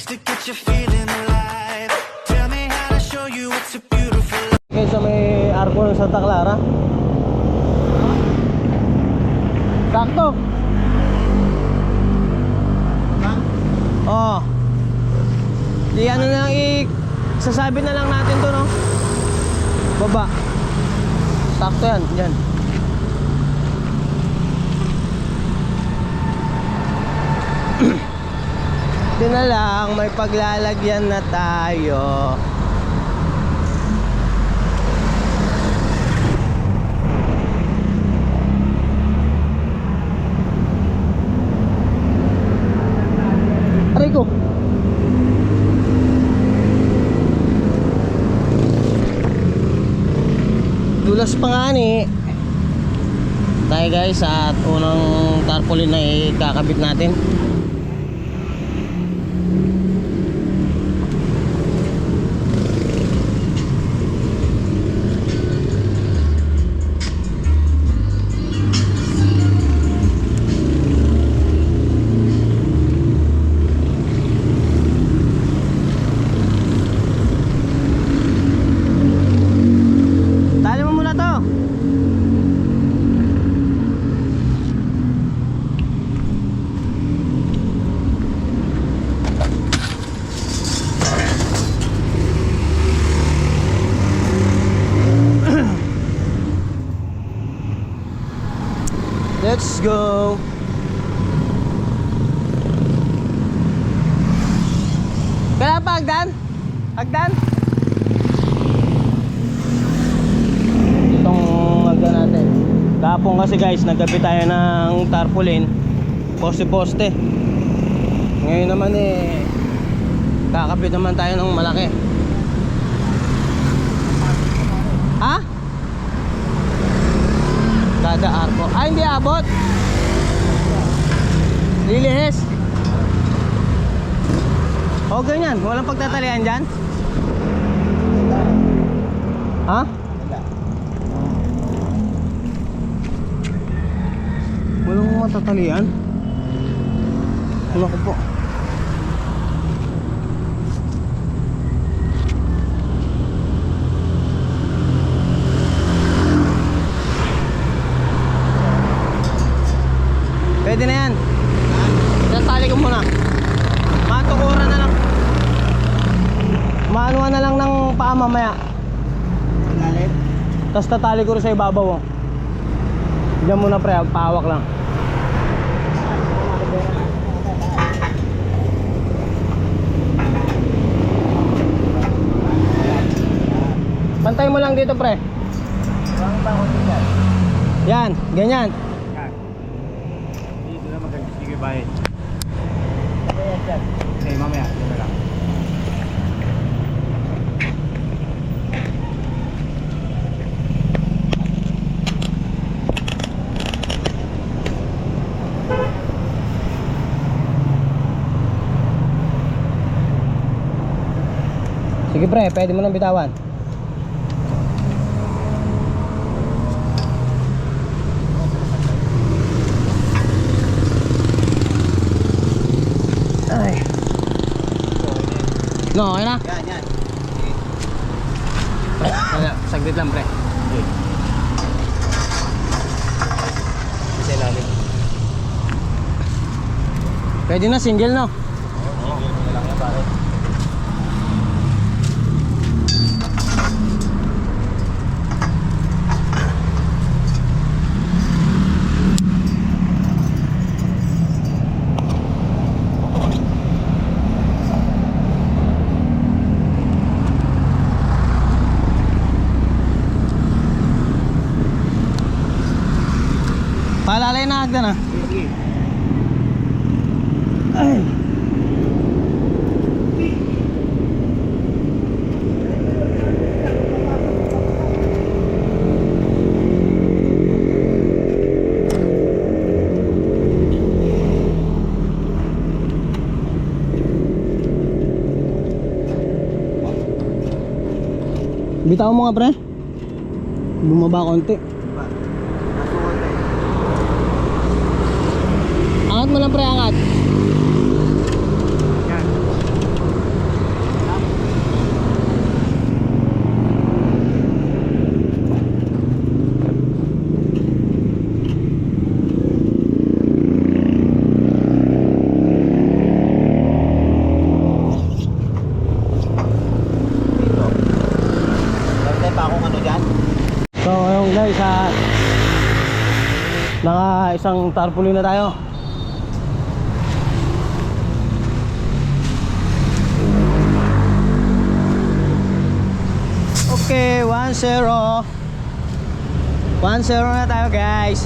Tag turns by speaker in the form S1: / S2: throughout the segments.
S1: lyrics to get you feeling alive. Tell me how to show you it's a beautiful life.
S2: Okay, sa may arko ng Santa Clara. Sakto. Oh. Di ano na lang sasabi na lang natin to, no? Baba. Sakto yan, dyan. Di na lang, may paglalagyan na tayo. Aray ko. Dulas pa nga ni. Tayo guys, at unang tarpaulin na ikakabit natin. Let's go. Kaya pa hagdan? Hagdan? Itong hagdan natin. Kahapon kasi guys, nagkabit tayo ng tarpaulin. Poste-poste. Ngayon naman kakabit naman tayo ng malaki. Ha? Kada arko. Ay, hindi abot. Lilihis. O ganyan, walang pagtatalian dyan. Ha? Walang matatalian. Wala ko po. Pwede na yan. Tatali ko muna. Matukuran na lang. Maanuhan na lang ng paa mamaya. Tapos tatali ko rin sa ibabaw. Diyan muna pre, pahawak lang. Pantay mo lang dito pre. Yan, ganyan.
S3: Baik. Okay, mamaya. Dito lang.
S2: Sige pre, pwede mo nang bitawan. Ay. No, okay na?
S3: Yan, yan.
S2: Wala, saglit lang pre.
S3: Okay. Isa ilalim.
S2: Pwede na, single no?
S3: Oo, single mo na lang yan pare.
S2: Palalay na hagdan ah.
S3: Sige.
S2: Ay. Bitaw mo nga pre. Bumaba konti. Angat mo lang pre, angat.
S3: Yan.
S2: isang tarpaulin na tayo. Okay, 1-0. 1-0 na tayo, guys.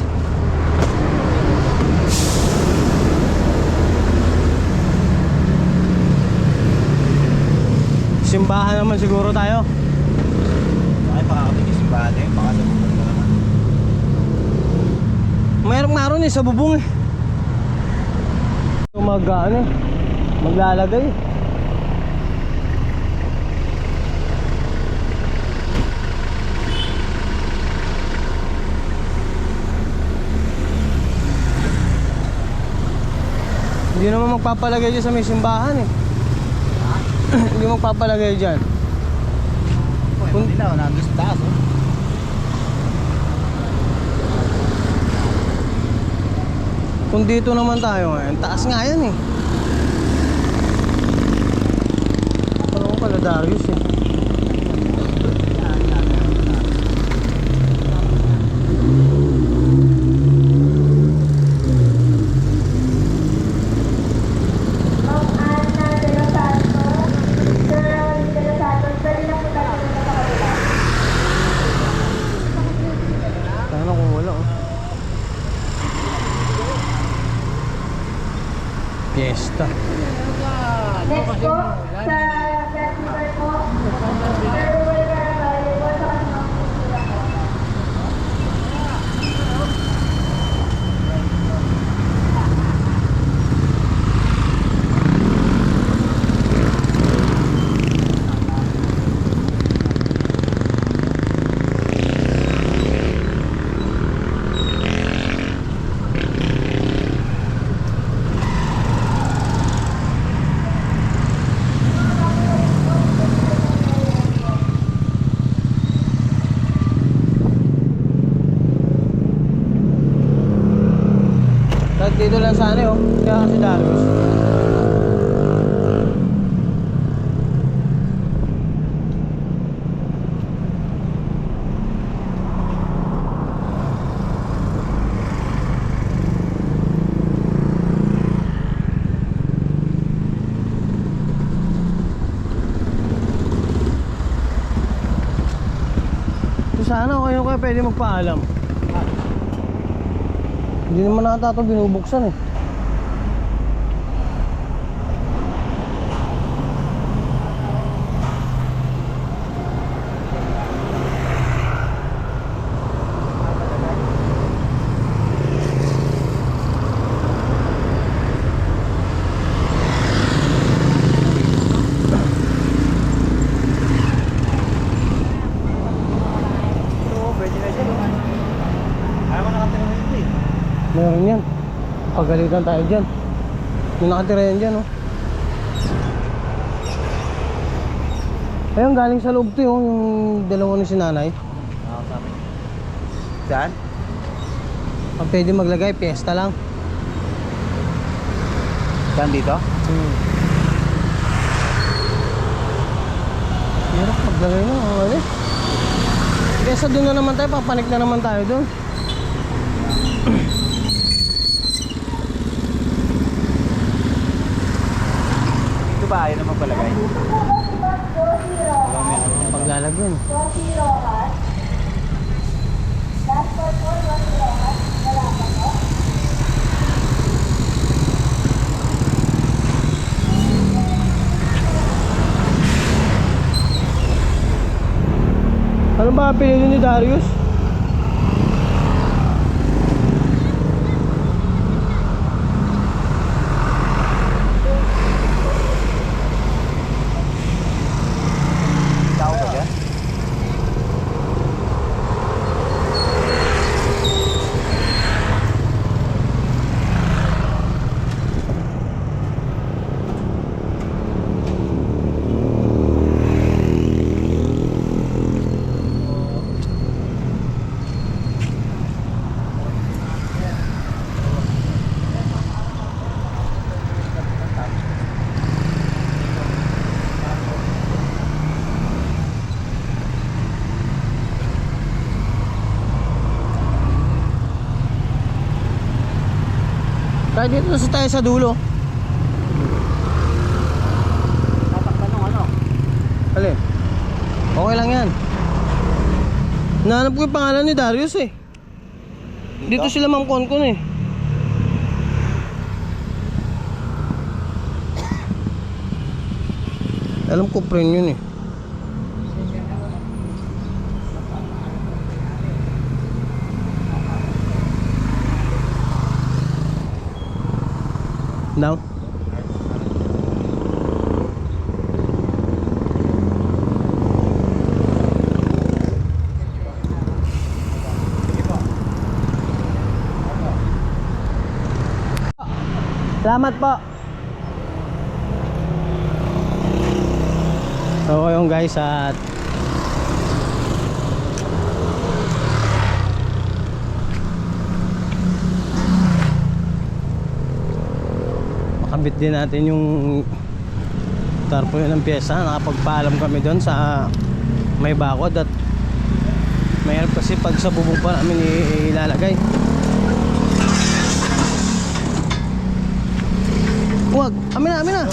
S2: Simbahan naman siguro tayo.
S3: Ay, pakakapit yung simbahan eh. Baka sa bubong na naman.
S2: Mayroong naroon sa bubong eh. Ano eh, maglalagay. Hindi naman magpapalagay dyan sa may simbahan eh. Hindi magpapalagay dyan.
S3: Kung hindi na, nandun sa taas oh.
S2: Kung dito naman tayo ngayon, taas nga yan eh. Parang pala Darius eh. Sana kung wala oh. Fiesta.
S4: Next po, sa festival po, everywhere na available sa kanyang
S2: Kahit dito lang sana oh. Kaya kasi Darius. Ito sana kayo kaya pwede magpaalam. Hindi naman nata ito binubuksan eh.
S3: Pwede na dyan oh. Ayaw ko nakatira na dito eh.
S2: Meron yan. Pagalitan tayo dyan. Yung nakatira yan dyan oh. Ayun, galing sa loob to oh, yung dalawa ni si nanay.
S3: Nakakasama. Saan?
S2: Ang pwede maglagay, piyesta lang.
S3: Saan dito?
S2: Hirap maglagay na, ano eh. Kesa doon na naman tayo, papanik na naman tayo doon.
S3: Dito ba ayaw naman palagay?
S2: Paglalagyan. Ano ba pinili ni Darius?
S3: Tao ba dyan?
S2: Kahit dito na tayo sa dulo.
S3: Tatakpan ng ano?
S2: Alin? Okay lang yan. Nahanap ko yung pangalan ni Darius eh. Dito sila Ma'am Konkon eh. Alam ko friend yun eh. Down. Salamat po. So yung guys at makabit din natin yung tarpaulin ng pyesa. Nakapagpaalam kami doon sa may bakod at mahirap kasi pag sa bubong pa namin ilalagay. Huwag, amin na.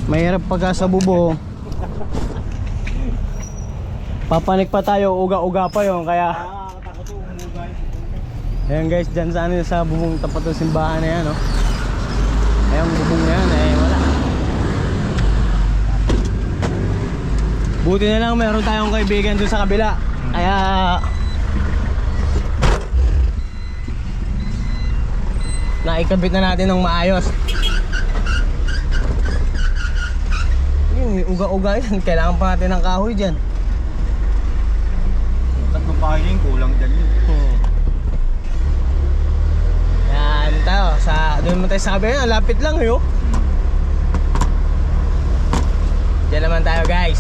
S2: Mahirap pagka sa bubong. Papanik pa tayo, uga-uga pa yun. Kaya
S3: Takot yung umugay.
S2: ayan guys, dyan sa ano, sa bubong tapat ng simbahan na yan, no? Ayan, bubong na yan, eh, wala. Buti na lang meron tayong kaibigan dun sa kabila. Kaya naikabit na natin ng maayos. Yun, uga-uga yan. Kailangan pa natin ng kahoy dyan.
S3: Tatlong kahoy yung kulang dyan yun.
S2: Yan tayo. Doon naman tayo sa kabila. Lapit lang yun. Diyan naman tayo guys.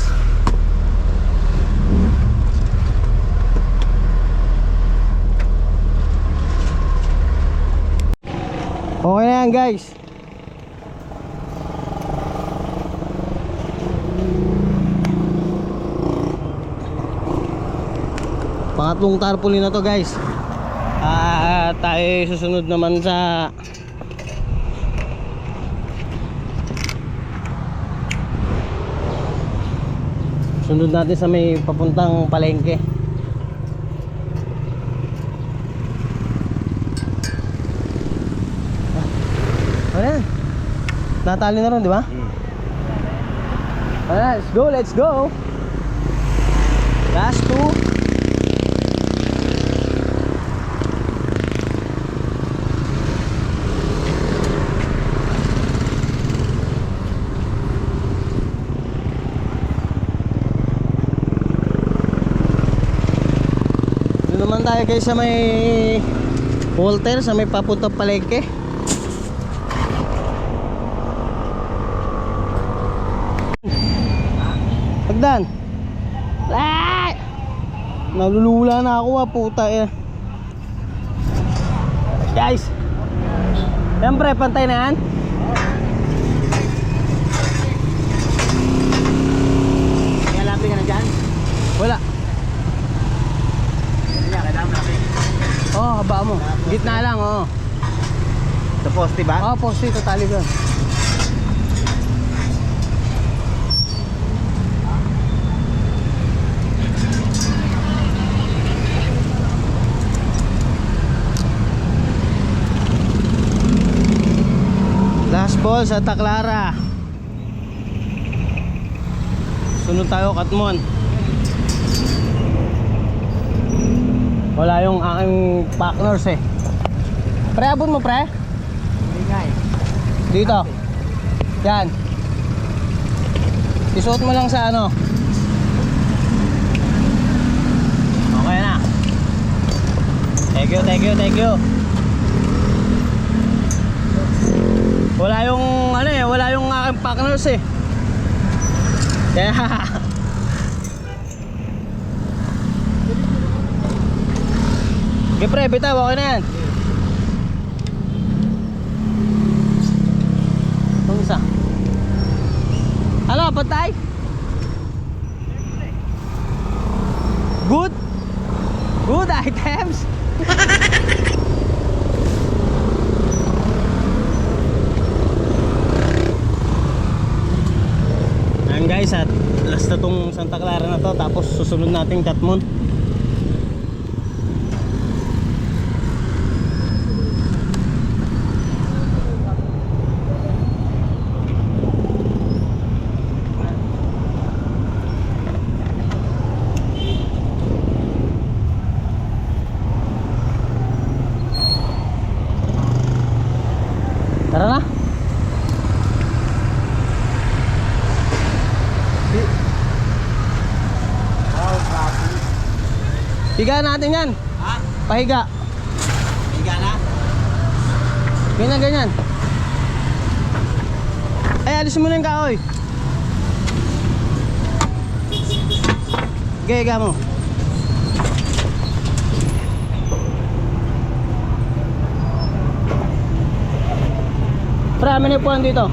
S2: Okay na yan guys. Pangatlong tarpaulin na to guys. Tayo susunod naman sa sunod natin sa may papuntang palengke. Ayan. Natali na ron, di ba? Ayan, let's go. Last two. Doon naman tayo guys sa may Walter, sa may papuntang palengke. Hagdan. Ay! Nalulula na ako puta eh. Guys. Siyempre, pantay na yan.
S3: Kaya lapit ka na dyan?
S2: Wala.
S3: Kailangan malaki.
S2: Haba mo. Gitna lang,
S3: Sa poste ba?
S2: poste, totally gan. Last ball sa Taclara. Sunod tayo Katmon. Wala yung aking partners eh. Pre, abot mo pre?
S3: Ingay.
S2: Dito. Yan. Isuot mo lang sa ano. Okay na. Thank you. Wala yung ano eh, wala yung aking partners eh. Kaya okay pre, bitaw, okay na yan. Itong isa. Ano, patay? Good items. Basta tong Santa Clara na to, tapos susunod nating Katmon. Tara na. Higa natin yan.
S3: Ha?
S2: Pahiga.
S3: Higa na?
S2: Ganyan, ganyan. Ay, alis mo na yung kahoy. Higa mo. Marami na yung puwan dito.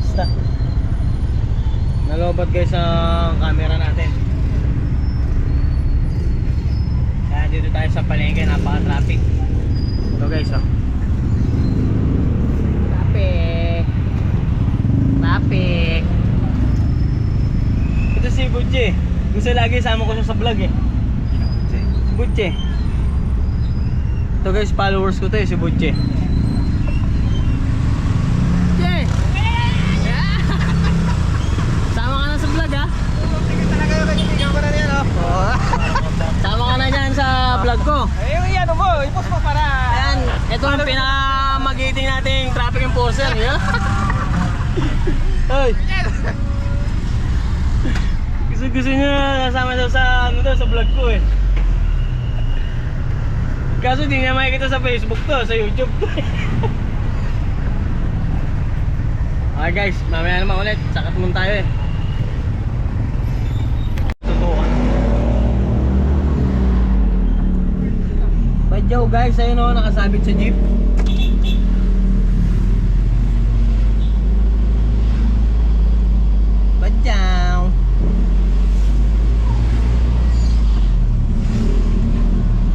S2: Stop. Nalobat guys ang camera natin. Kaya dito tayo sa palengke, napaka-traffic. Ito guys, oh. Traffic. Traffic. Ito si Butche. Gusto lagi sama ko siya sa vlog eh. Si Butche. Ito guys, followers ko to eh, si Butche. Sama ka na dyan sa vlog ko.
S3: Eh, yan mo. I-post mo para.
S2: Ayan, ito ang pinaka-magiting nating traffic enforcer. Yeah? Hoy. Gusto niya nasama daw sa ano daw, sa vlog ko eh. Kaso di niya makikita sa Facebook to, sa YouTube to. Okay guys, mamaya naman ulit. Sakat muna tayo eh. Badyaw guys, ayun o, nakasabit sa jeep. Badyaw.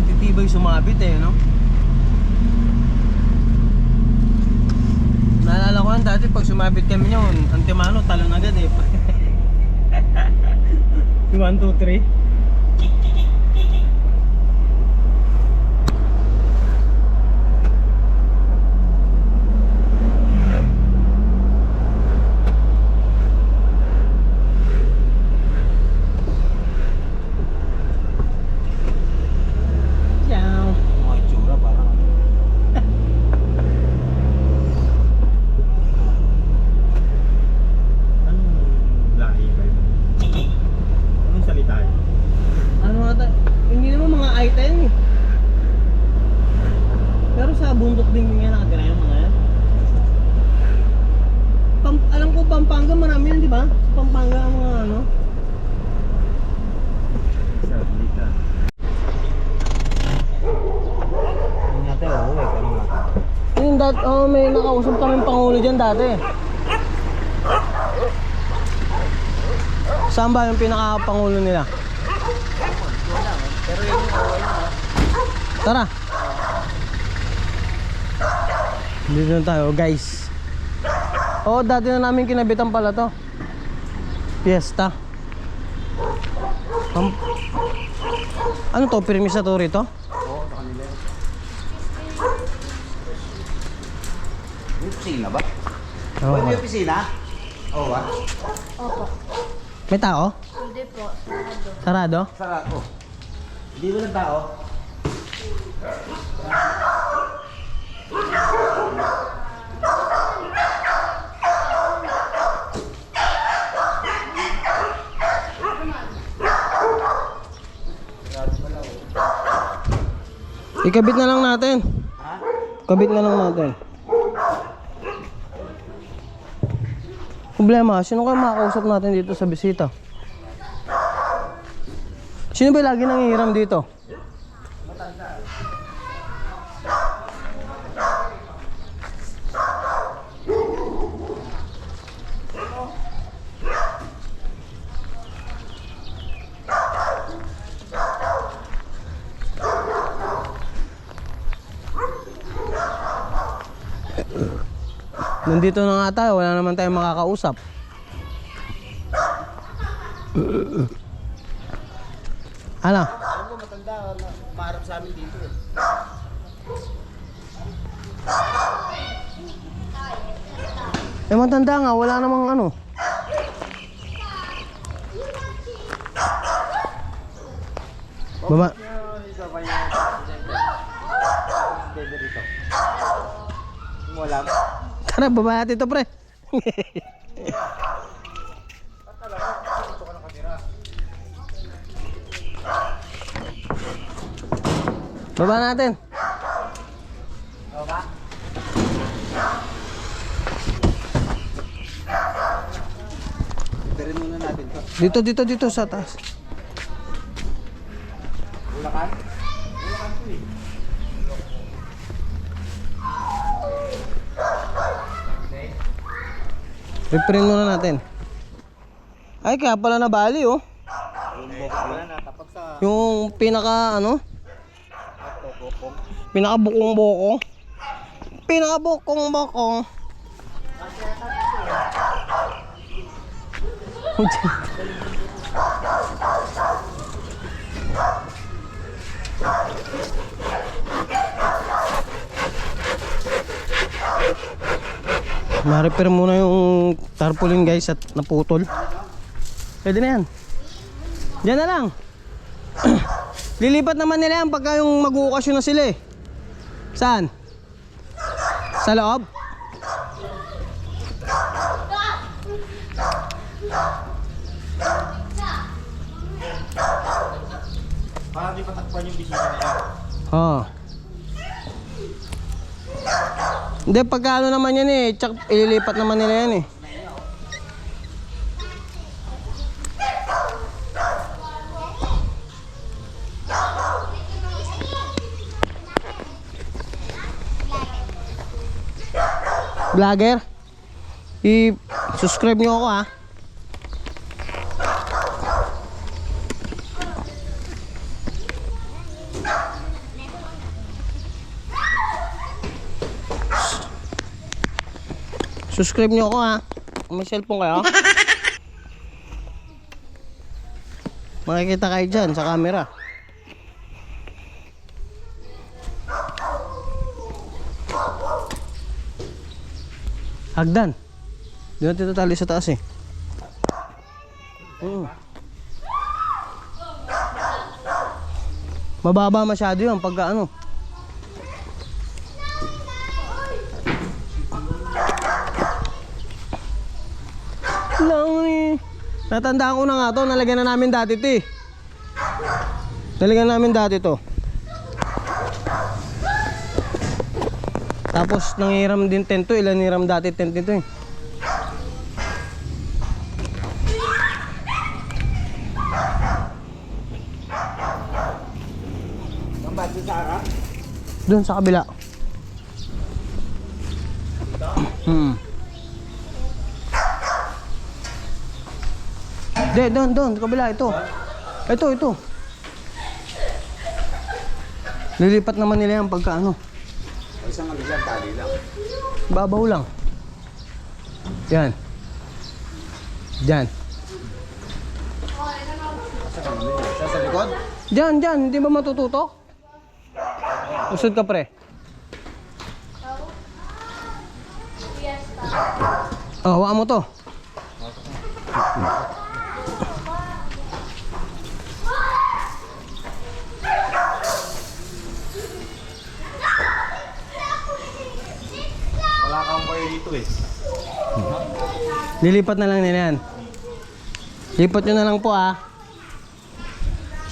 S2: Titibay sumabit eh, no? Naalala ko yan dati pag sumabit kami yun, antimano, talon agad eh. 1, 2, 3. Bundok din nga nakatira yung mga yan. Alam ko Pampanga marami yan, di ba? Sa Pampanga ang mga ano.
S3: Salita. Hindi natin uuwi.
S2: Yung may nakausap kami pangulo dyan dati. Saan ba yung pinaka-pangulo nila?
S3: Pero yung
S2: Tara. Dito na tayo guys. Oo, dati na namin kinabitan pala to. Fiesta. Ano to? Permisa to rito?
S3: Oo, sa kanila yun. May opisina ba?
S2: Oo.
S3: May opisina? Oo ba?
S4: Opo.
S2: May tao?
S4: Hindi po. Sarado.
S2: Sarado?
S3: Sarado. Hindi ba ng tao?
S2: Ikabit na lang natin.
S3: Ha?
S2: Kabit na lang natin. Problema, sino kayo makakausap natin dito sa bisita? Sino ba lagi nangihiram dito? Nandito na nga tayo, wala naman tayong makakausap. Ano?
S3: Alam mo, matanda na maharap sa amin dito eh.
S2: Eh matanda nga, wala namang ano. Baba.
S3: Isa pa yung dede dito. Hindi mo alam.
S2: Tara, baba natin ito, pre.
S3: Dito ka nakatira.
S2: Baba natin.
S3: Oo ba? Tirin muna natin to.
S2: Dito sa taas.
S3: Bulacan? Bulacan to eh.
S2: Reprint muna natin. Ay, kaya pala nabali, oh.
S3: Wala na, tapag sa
S2: Yung pinaka, ano?
S3: bokong.
S2: Pinaka-bukong-bokong. Pinaka-bukong-bokong. Ma-repair muna yung tarpaulin, guys, at naputol. Pwede na yan. Diyan na lang. Lilipat naman nila yan pagka yung mag-uukasyon na sila eh. Saan? Sa loob?
S3: Para di patakpan yung bisita nila.
S2: Oo. Hindi, pagka ano naman yan eh, tsak, ililipat naman nila yan eh. Vlogger, i-subscribe nyo ako, ha. Subscribe nyo ako, ha. Kung may cellphone kayo, makikita kayo dyan sa camera. Hagdan. Di natin tatali sa taas eh. Mababa masyado yun pagka ano. Lang eh. Natandaan ko na nga to. Nalagyan na namin dati ito eh. Nalagyan namin dati to. Tapos nangiram din tent to. Ilan niram dati tent nito eh.
S3: Ang bad sa Sara?
S2: Doon sa kabila. Doon, kabila ito. Ito. Lilipat naman nila yan pagka ano.
S3: Isang ano dyan, tali lang.
S2: Babaw lang. Yan. Diyan.
S3: Sa likod?
S2: Diyan. Hindi ba matututok? Usod ka, pre. Oh, hawakan mo to.
S3: Wala kang kayo dito eh.
S2: Lilipat na lang nila yan. Lipat nyo na lang po, ah.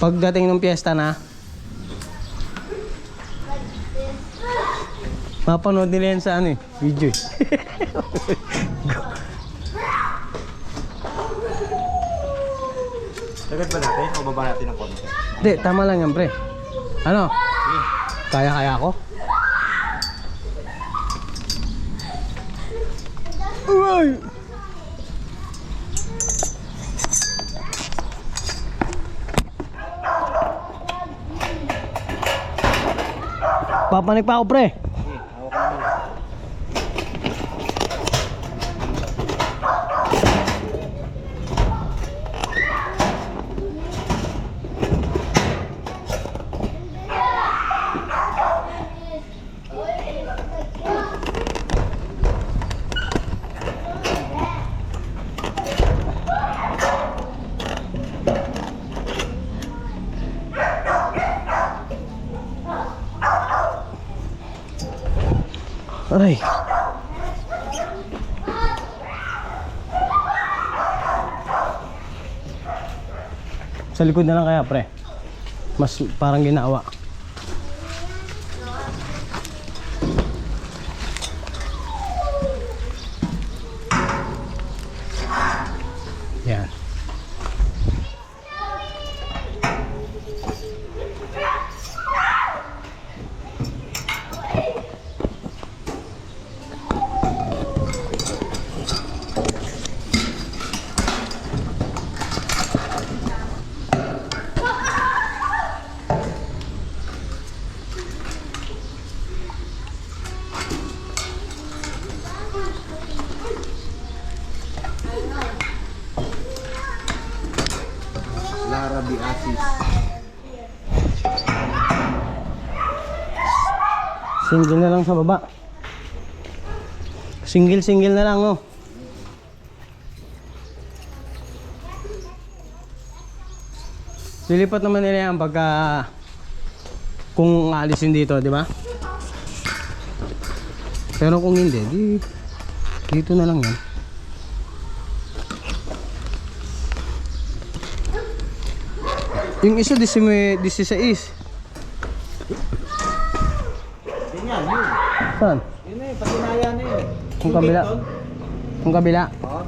S2: Pagdating ng piyesta na. Mapanood nila yan sa ano eh, video eh.
S3: Dagat ba natin o baba natin ng konti?
S2: Hindi, tama lang yan, pre. Ano? Kaya ako? Uy! Papanik pa ako, pre. Ay. Sa likod na lang kaya, pre. Mas parang ginawa. Yan.
S3: Lara Biasis.
S2: Single na lang sa baba. Single na lang, no? Lilipat naman nila yan pagka kung alisin dito, di ba? Pero kung hindi, dito na lang yan. Yung isa 16.
S3: Yun yan, yun.
S2: Saan?
S3: Yun na yun, patinaya na yun.
S2: Kung kabila. Kung kabila.
S3: Oo.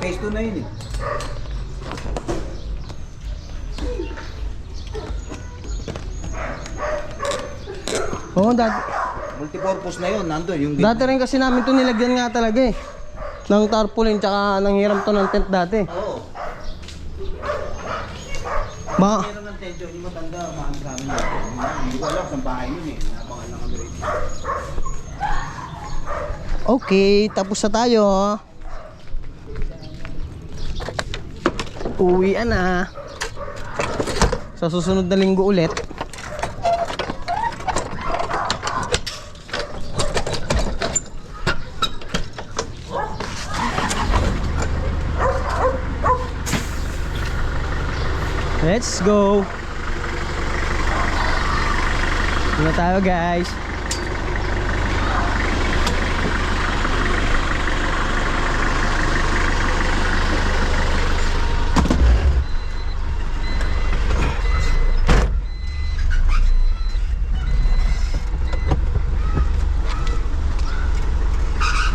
S3: Phase 2 na yun eh.
S2: Oo, dati.
S3: Multipurpose na yun, nandun yung
S2: Dati rin kasi namin to nilagyan nga talaga eh. Ng tarpaulin tsaka nang hiram to ng tent dati.
S3: Oo.
S2: Ba,
S3: Meron ng tension, hindi matanda, maano sa amin yun. Hindi ko alam kung bahay yun eh. Nabangan lang kami rin.
S2: okay, tapos na tayo. Uwian na. Sa susunod na linggo ulit. Let's go. Ito na tayo, guys.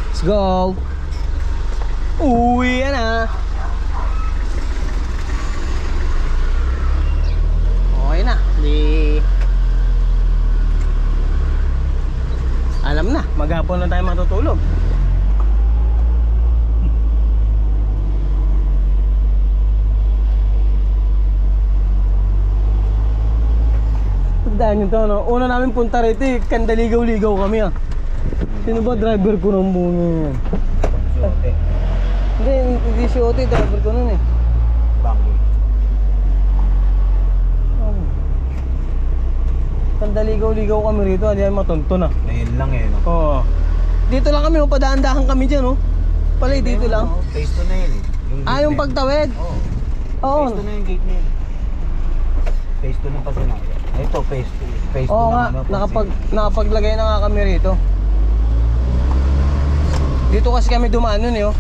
S2: Let's go. Uwi na. Okay na. Alam na, maghapon na tayo matutulog. Tandaan nyo to, no? Una namin punta rito, kandaligaw-ligaw kami ah. Sino ba driver ko ng bunga yan?
S3: Sote.
S2: Hindi si Ote, driver ko nun eh.
S3: Bangli.
S2: Kandaligaw-ligaw kami rito, hindi ay matunto na.
S3: Ngayon lang eh, no?
S2: Oo. Dito lang kami, padaan-dahan kami dyan, oh. Pala, dito lang.
S3: Phase 2 na yun eh.
S2: Yung pagtawid.
S3: Oo.
S2: Oo.
S3: Phase 2 na yung gate na yun. Phase 2 ng Pasinaya. Ito, phase 2. Phase 2
S2: Oo
S3: ng
S2: nga, nakapaglagay na nga kami rito. Dito kasi kami dumaan nun eh, oh.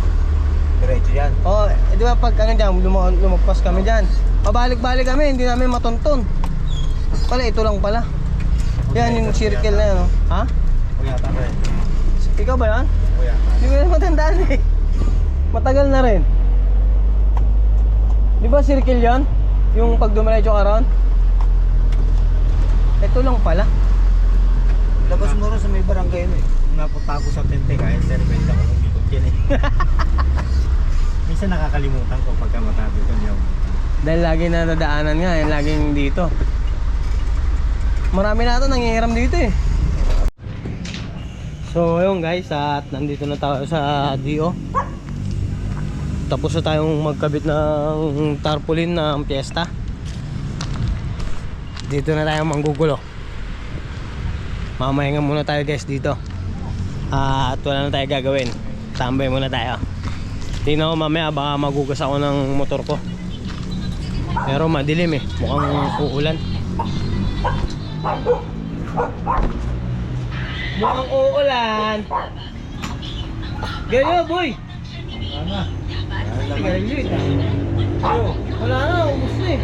S3: Diretso yan.
S2: Oo, di ba pag dyan, lumagpas kami dyan. Pabalik-balik kami, hindi namin matonton. Pala, ito lang pala. Yan, yung circle na yan, oh. Ha?
S3: Kuya, tama rin.
S2: Ikaw ba yan?
S3: Kuya.
S2: Hindi ko na matandaan eh. Matagal na rin. Di ba circle yan? Yung pag dumiretso ka ron? Ito lang pala.
S3: Labas mo rin sa may barangay mo eh. Napunta ako sa tente kahit servent ako umikot yan eh. Minsan nakakalimutan ko pagka matabi ko niya.
S2: Dahil lagi na nadaanan nga, laging dito. Marami na ito nangihiram dito eh. So ayun guys, at nandito na tayo sa DO. Tapos na tayong magkabit ng tarpaulin ng piyesta. Dito na tayo manggugulo. Mamaya nga muna tayo guys dito. At wala na tayo gagawin. Tambay muna tayo. Tingnan ko mamaya baka magugas ako ng motor ko. Pero madilim eh. Mukhang uulan. Mukhang uulan. Ganyan, boy.
S3: Ano?
S2: Ganyan. Wala na, ubus na eh.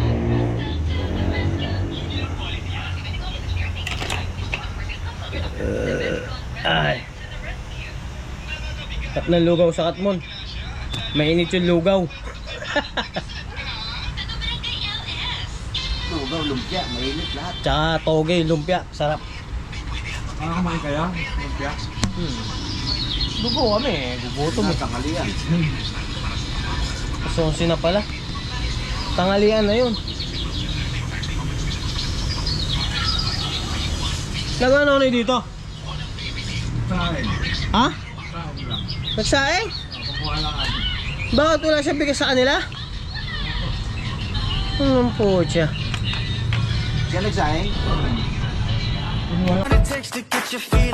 S2: Ay. Tatlong lugaw sa Katmon. Mainit yung lugaw.
S3: Lugaw, lumpia, mainit lahat.
S2: Tsaka toge, lumpia. Sarap.
S3: Kumain kayo? Lumpia?
S2: Dugo kami eh. Gugutom eh.
S3: Tanghalian.
S2: Sonsi na pala. Tanghalian na yun. Nagano na dito?
S3: Kain.
S2: Ha?
S3: Kain lang.
S2: Nagsaing?
S3: Kukuha lang ako.
S2: Bakit wala siya bigas sa kanila? Anong po siya?
S3: Siya nagsaing?
S1: What it takes to get your feet